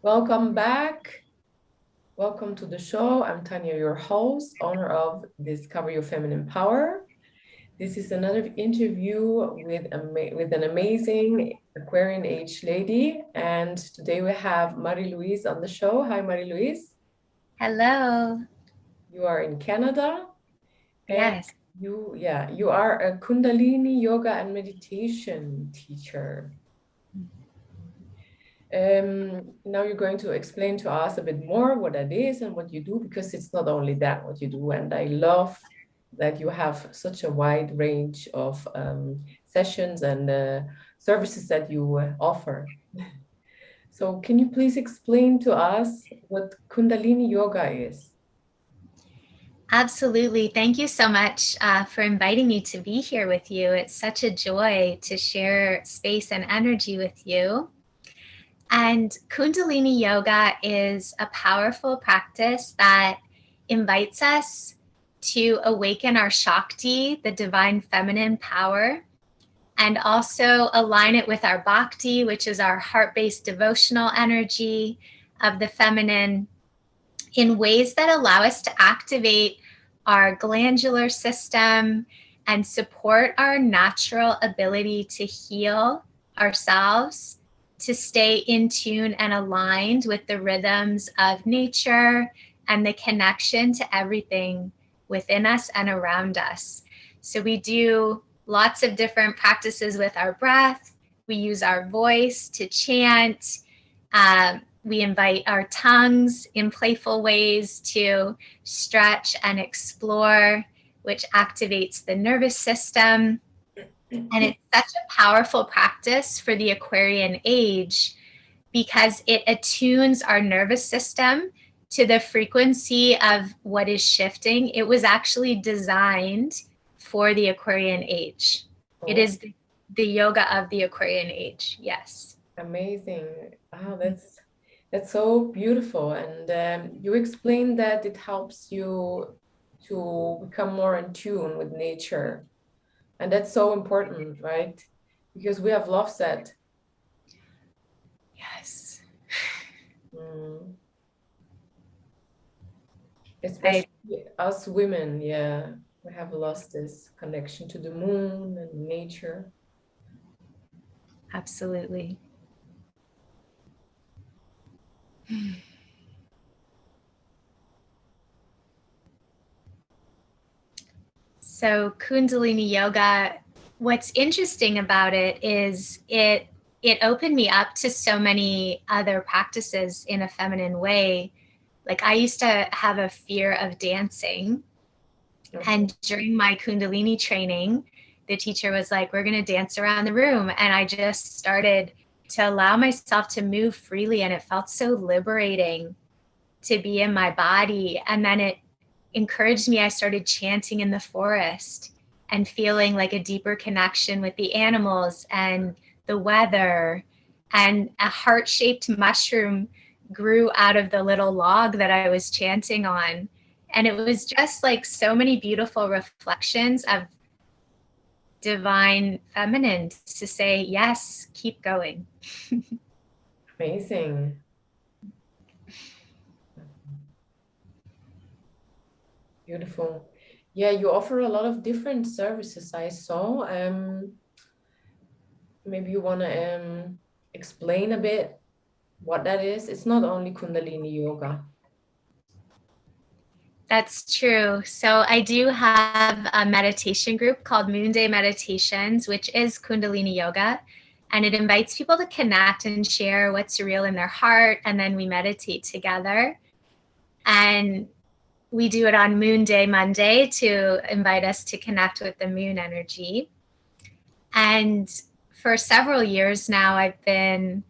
Welcome back. Welcome to the show. I'm Tanja, your host, owner of Discover Your Feminine Power. This is another interview with an amazing Aquarian Age lady. And today we have Marie-Louise on the show. Hi, Marie-Louise. Hello. You are in Canada and Yes. you are a Kundalini Yoga and meditation teacher. Now you're going to explain to us a bit more what that is and what you do, because it's not only that what you do. And I love that you have such a wide range of sessions and services that you offer. So can you please explain to us what Kundalini Yoga is? Absolutely. Thank you so much for inviting me to be here with you. It's such a joy to share space and energy with you. And Kundalini Yoga is a powerful practice that invites us to awaken our Shakti, the divine feminine power, and also align it with our Bhakti, which is our heart-based devotional energy of the feminine, in ways that allow us to activate our glandular system and support our natural ability to heal ourselves, to stay in tune and aligned with the rhythms of nature and the connection to everything within us and around us. So we do lots of different practices with our breath. We use our voice to chant. We invite our tongues in playful ways to stretch and explore, which activates the nervous system. And it's such a powerful practice for the Aquarian age because it attunes our nervous system to the frequency of what is shifting. It was actually designed for the Aquarian age. It Oh, is the yoga of the Aquarian age. Yes. amazing. Wow, that's so beautiful. And you explained that it helps you to become more in tune with nature. And that's so important, right? Because we have lost that. Yes. Mm. I Especially us women, yeah. We have lost this connection to the moon and nature. absolutely. So Kundalini Yoga, what's interesting about it is it opened me up to so many other practices in a feminine way. Like I used to have a fear of dancing, Mhm. and during my Kundalini training, the teacher was like, "We're going to dance around the room." And I just started to allow myself to move freely, and it felt so liberating to be in my body. And then it encouraged me. I started chanting in the forest and feeling like a deeper connection with the animals and the weather. And a heart-shaped mushroom grew out of the little log that I was chanting on. And it was just like so many beautiful reflections of divine feminine to say, yes, keep going. Amazing. Beautiful. Yeah, you offer a lot of different services, I saw. Maybe you want to explain a bit what that is. It's not only Kundalini Yoga. That's true. So I do have a meditation group called Moon Day Meditations, which is Kundalini Yoga. And it invites people to connect and share what's real in their heart. And then we meditate together. And we do it on Moon Day Monday to invite us to connect with the moon energy. And for several years now, I've been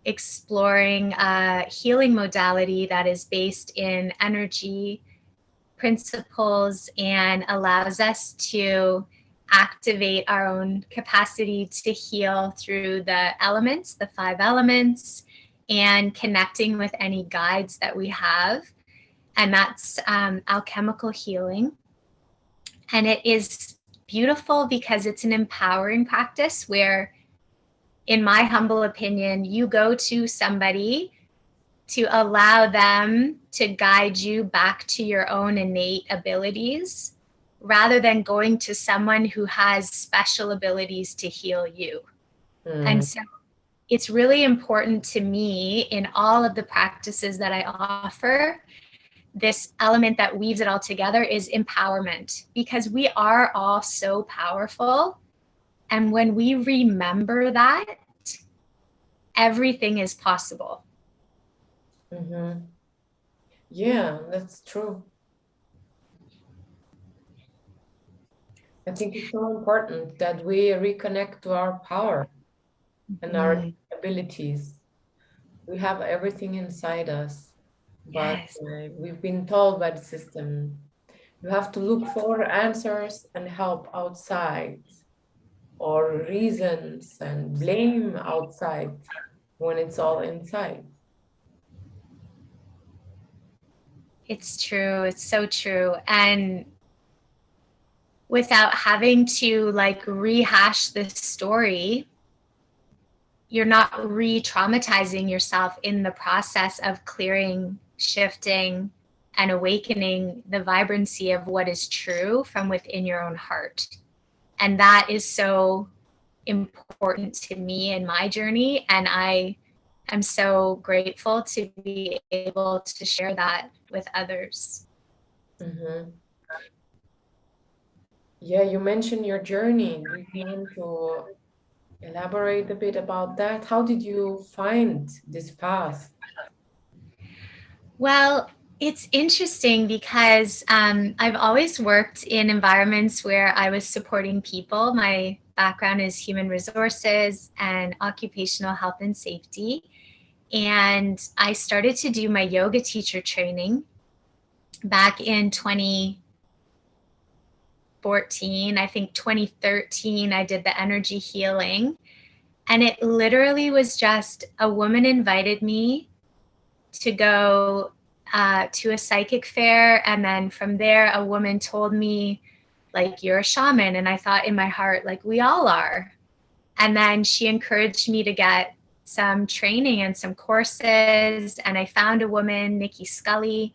exploring a healing modality that is based in energy principles and allows us to activate our own capacity to heal through the elements, the 5 elements, and connecting with any guides that we have. And that's alchemical healing. And it is beautiful because it's an empowering practice where, in my humble opinion, you go to somebody to allow them to guide you back to your own innate abilities rather than going to someone who has special abilities to heal you. And so it's really important to me in all of the practices that I offer. This element that weaves it all together is empowerment, because we are all so powerful. And when we remember that, everything is possible. Yeah, that's true. I think it's so important that we reconnect to our power and our abilities. We have everything inside us, but Yes. we've been told by the system, you have to look for answers and help outside, or reasons and blame outside when it's all inside. It's true. It's so true. And without having to like rehash this story, you're not re-traumatizing yourself in the process of clearing, shifting, and awakening the vibrancy of what is true from within your own heart. And that is so important to me in my journey. And I'm so grateful to be able to share that with others. Yeah, you mentioned your journey. Do you want to elaborate a bit about that? How did you find this path? Well, it's interesting because I've always worked in environments where I was supporting people. My background is human resources and occupational health and safety. And I started to do my yoga teacher training back in 2014. I think 2013, I did the energy healing. And it literally was just a woman invited me to go to a psychic fair. And then from there, a woman told me, like, you're a shaman. And I thought in my heart, like, we all are. And then she encouraged me to get some training and some courses. And I found a woman, Nikki Scully,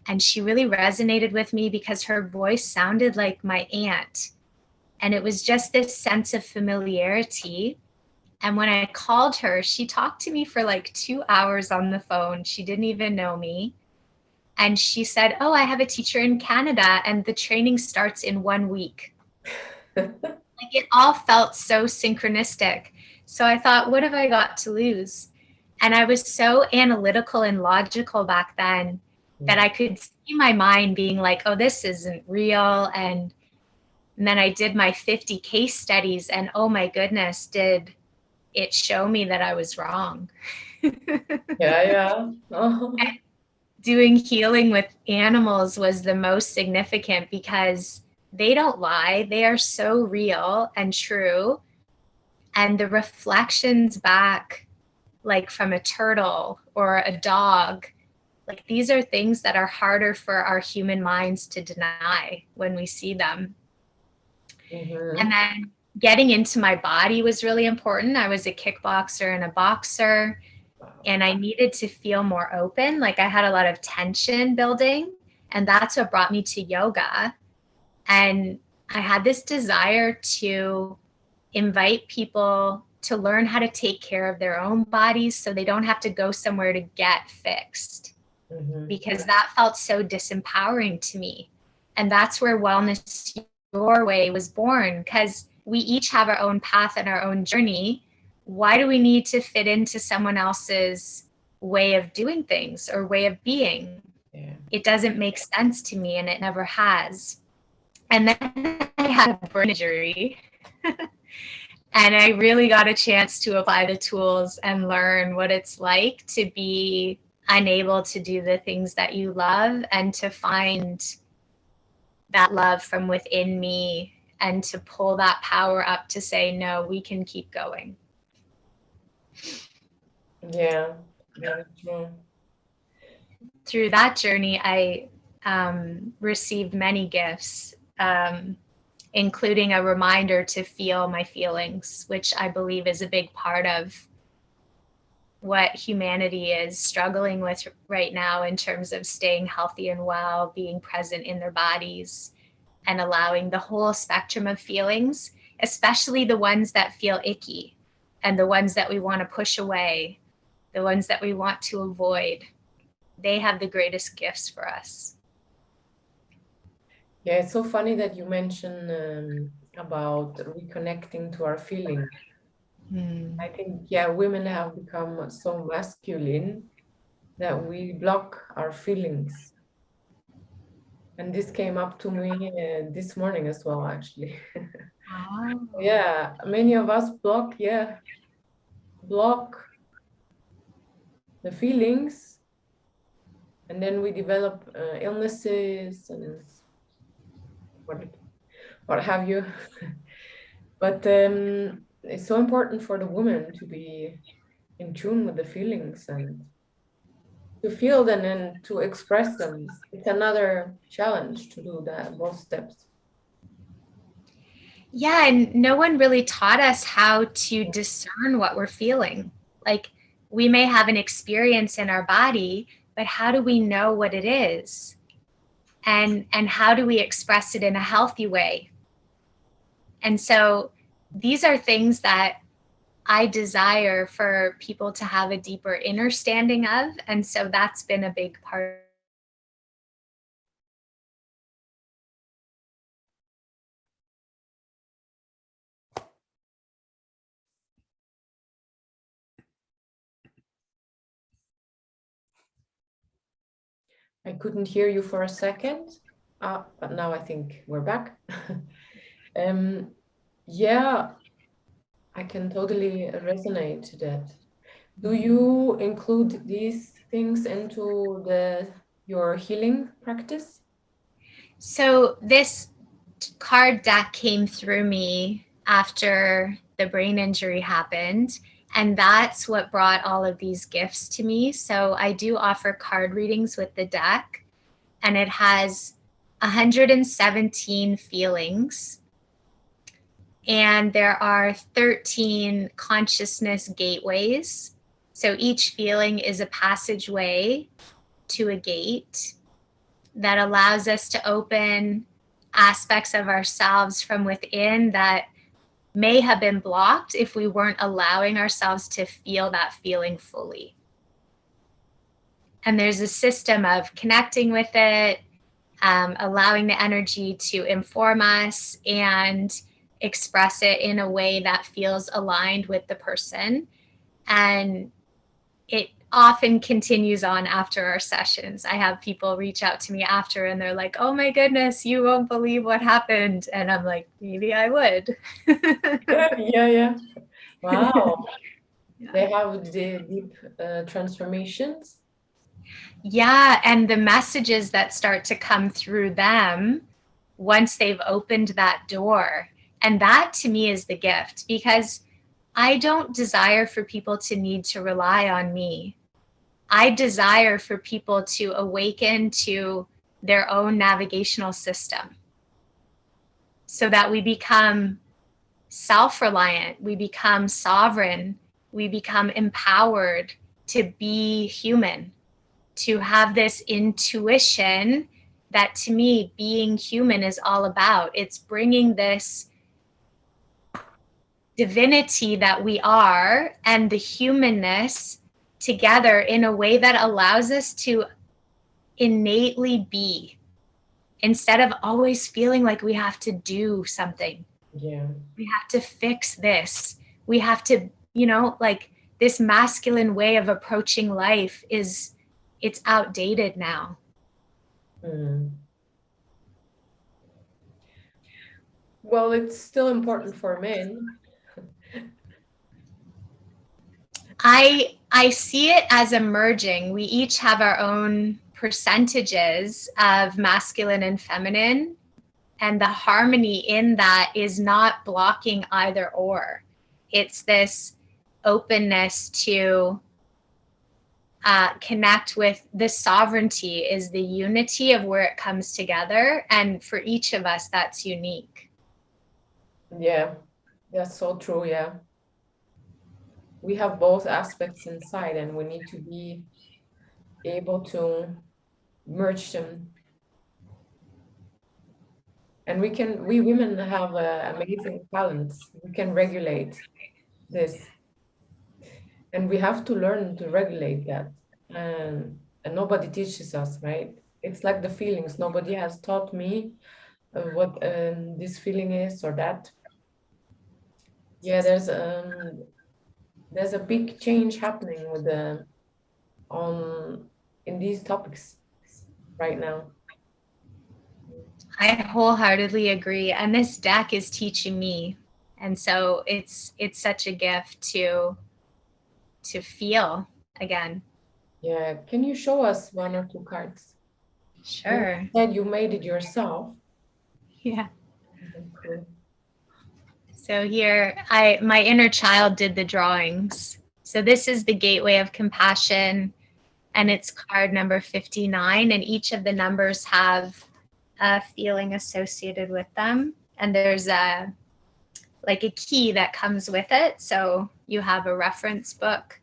and she really resonated with me because her voice sounded like my aunt. And it was just this sense of familiarity. And when I called her, she talked to me for like 2 hours on the phone. She didn't even know me. And she said, oh, I have a teacher in Canada and the training starts in 1 week. Like, it all felt so synchronistic. So I thought, what have I got to lose? And I was so analytical and logical back then that I could see my mind being like, oh, this isn't real. And then I did my 50 case studies and oh my goodness, did it show me that I was wrong. Yeah. Doing healing with animals was the most significant because they don't lie. They are so real and true. And the reflections back, like from a turtle or a dog, like these are things that are harder for our human minds to deny when we see them. And then getting into my body was really important. I was a kickboxer and a boxer, and I needed to feel more open. Like, I had a lot of tension building, and that's what brought me to yoga. And I had this desire to invite people to learn how to take care of their own bodies so they don't have to go somewhere to get fixed, because that felt so disempowering to me. And that's where Wellness Your Way was born, because we each have our own path and our own journey. Why do we need to fit into someone else's way of doing things or way of being? Yeah. It doesn't make sense to me, and it never has. And then I had a brain injury. And I really got a chance to apply the tools and learn what it's like to be unable to do the things that you love, and to find that love from within me and to pull that power up to say, no, we can keep going. Yeah, very true. Through that journey, I received many gifts, including a reminder to feel my feelings, which I believe is a big part of what humanity is struggling with right now in terms of staying healthy and well, being present in their bodies, and allowing the whole spectrum of feelings, especially the ones that feel icky and the ones that we want to push away, the ones that we want to avoid. They have the greatest gifts for us. Yeah, it's so funny that you mention about reconnecting to our feelings. I think, yeah, women have become so masculine that we block our feelings. And this came up to me this morning as well, actually. Oh. Yeah, many of us block the feelings, and then we develop illnesses and what, what have you. But it's so important for the woman to be in tune with the feelings and to feel them and to express them. It's another challenge to do that, both steps. Yeah, and no one really taught us how to discern what we're feeling. Like, we may have an experience in our body, but how do we know what it is? And how do we express it in a healthy way? And so these are things that I desire for people to have a deeper understanding of. And so that's been a big part. I couldn't hear you for a second, but now I think we're back. Yeah, I can totally resonate to that. Do you include these things into your healing practice? So this card deck came through me after the brain injury happened. And that's what brought all of these gifts to me. So I do offer card readings with the deck, and it has 117 feelings. And there are 13 consciousness gateways. So each feeling is a passageway to a gate that allows us to open aspects of ourselves from within that may have been blocked if we weren't allowing ourselves to feel that feeling fully. And there's a system of connecting with it, allowing the energy to inform us and express it in a way that feels aligned with the person. And it often continues on after our sessions. I have people reach out to me after and they're like, oh my goodness, you won't believe what happened. And I'm like, maybe I would. Yeah. Wow. Yeah. They have the deep transformations. Yeah. And the messages that start to come through them once they've opened that door. And that to me is the gift, because I don't desire for people to need to rely on me. I desire for people to awaken to their own navigational system so that we become self-reliant, we become sovereign, we become empowered to be human, to have this intuition that, to me, being human is all about. It's bringing this divinity that we are and the humanness together in a way that allows us to innately be, instead of always feeling like we have to do something. Yeah. We have to fix this. We have to, like, this masculine way of approaching life it's outdated now. Mm. Well, it's still important for men. I see it as emerging. We each have our own percentages of masculine and feminine, and the harmony in that is not blocking either or. It's this openness to connect with the sovereignty, is the unity of where it comes together. And for each of us, that's unique. Yeah, that's so true. Yeah. we have both aspects inside, and we need to be able to merge them. And we women have amazing talents. We can regulate this, and we have to learn to regulate that. And nobody teaches us, right? It's like the feelings. Nobody has taught me what this feeling is or that. Yeah, there's a big change happening with the on in these topics right now. I wholeheartedly agree. And this deck is teaching me. And so it's such a gift to feel again. Yeah, can you show us one or two cards? And Sure. you said you made it yourself. Yeah. Cool. So here my inner child did the drawings. So this is the gateway of compassion, and it's card number 59, and each of the numbers have a feeling associated with them, and there's a key that comes with it. So you have a reference book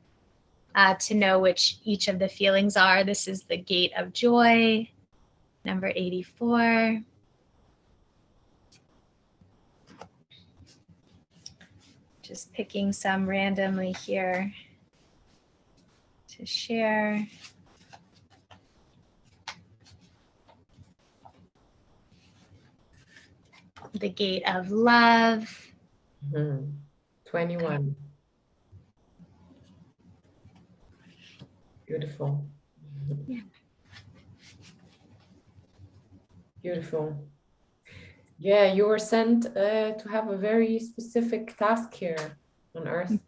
to know which each of the feelings are. This is the gate of joy, number 84. Just picking some randomly here to share. The gate of love. 21. Beautiful. Yeah. Beautiful. Yeah, you were sent to have a very specific task here on Earth.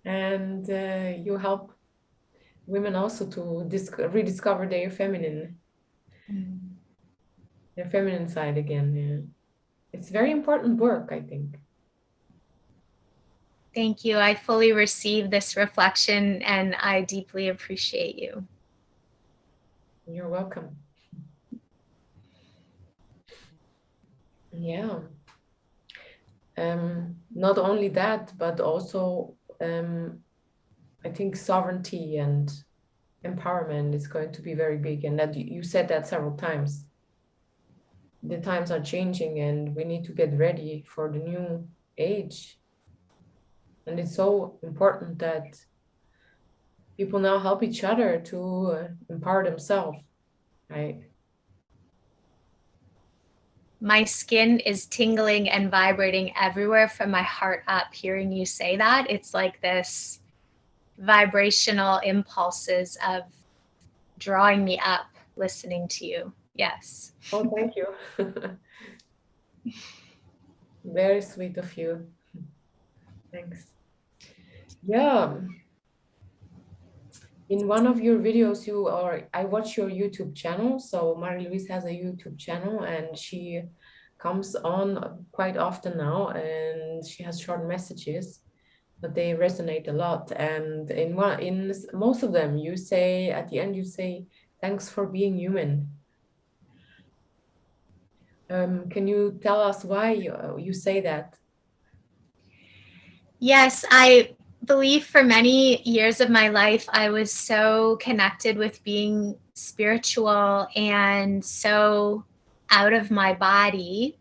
And you help women also to rediscover their feminine side again. Yeah. It's very important work, I think. Thank you. I fully receive this reflection and I deeply appreciate you. You're welcome. Yeah. Not only that, but also I think sovereignty and empowerment is going to be very big. And that you said that several times. The times are changing and we need to get ready for the new age. And it's so important that people now help each other to empower themselves, right? My skin is tingling and vibrating everywhere from my heart up hearing you say that. It's like this vibrational impulses of drawing me up listening to you. Yes. Oh, thank you. Very sweet of you. Thanks. Yeah. In one of your videos, I watch your YouTube channel. So Marie-Louise has a YouTube channel and she comes on quite often now and she has short messages, but they resonate a lot. And in most of them, you say at the end, you say, "Thanks for being human." Can you tell us why you say that? Yes, I believe for many years of my life, I was so connected with being spiritual and so out of my body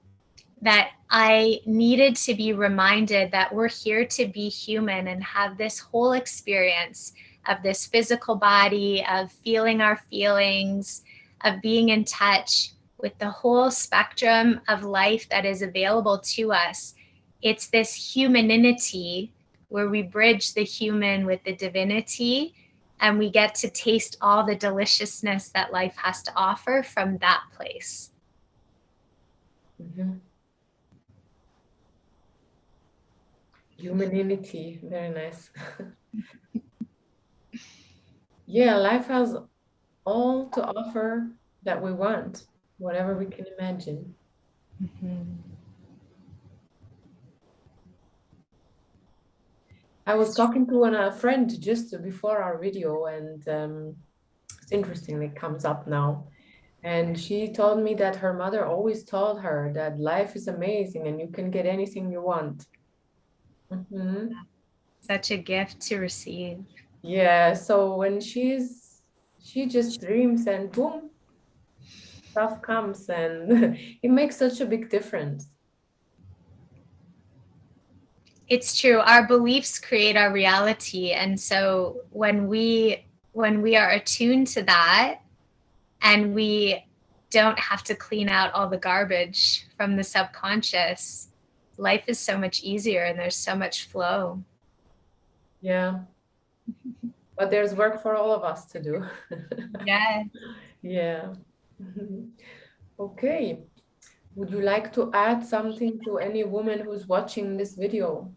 that I needed to be reminded that we're here to be human and have this whole experience of this physical body, of feeling our feelings, of being in touch with the whole spectrum of life that is available to us. It's this humanity where we bridge the human with the divinity and we get to taste all the deliciousness that life has to offer from that place. Mm-hmm. Humanity, very nice. Yeah, life has all to offer that we want, whatever we can imagine. I was talking to a friend just before our video, and it's interesting, it comes up now. And she told me that her mother always told her that life is amazing and you can get anything you want. Mhm. Such a gift to receive. Yeah, so when she just dreams and boom, stuff comes and it makes such a big difference. It's true. Our beliefs create our reality. And so when we are attuned to that, and we don't have to clean out all the garbage from the subconscious, life is so much easier and there's so much flow. Yeah. But there's work for all of us to do. Yeah. Yeah. Okay. Would you like to add something to any woman who's watching this video?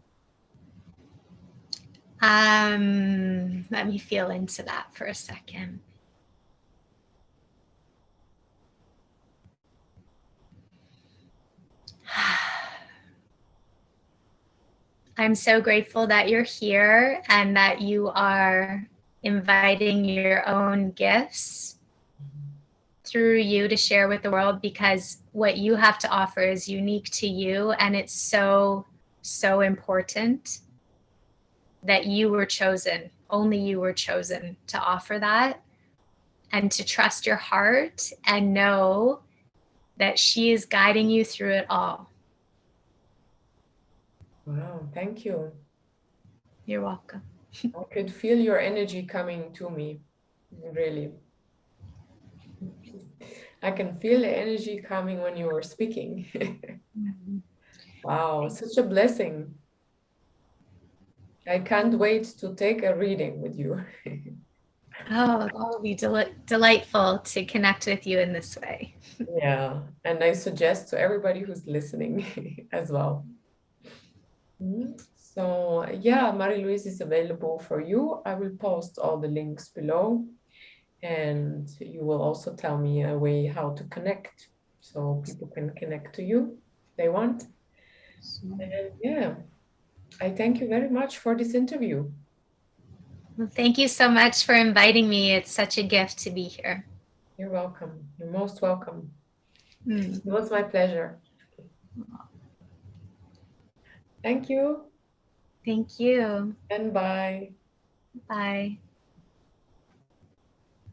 Let me feel into that for a second. I'm so grateful that you're here and that you are inviting your own gifts through you to share with the world, because what you have to offer is unique to you, and it's so, so important that you were chosen. Only you were chosen to offer that, and to trust your heart and know that she is guiding you through it all. Wow, thank you. You're welcome. I could feel your energy coming to me, really. I can feel the energy coming when you were speaking. Wow, such a blessing. I can't wait to take a reading with you. Oh, that will be delightful to connect with you in this way. Yeah, and I suggest to everybody who's listening as well. So yeah, Marie-Louise is available for you. I will post all the links below, and you will also tell me a way how to connect so people can connect to you if they want. And yeah, I thank you very much for this interview. Well, thank you so much for inviting me. It's such a gift to be here. You're welcome. You're most welcome. Mm. It was my pleasure. Thank you Thank you. and bye. Bye.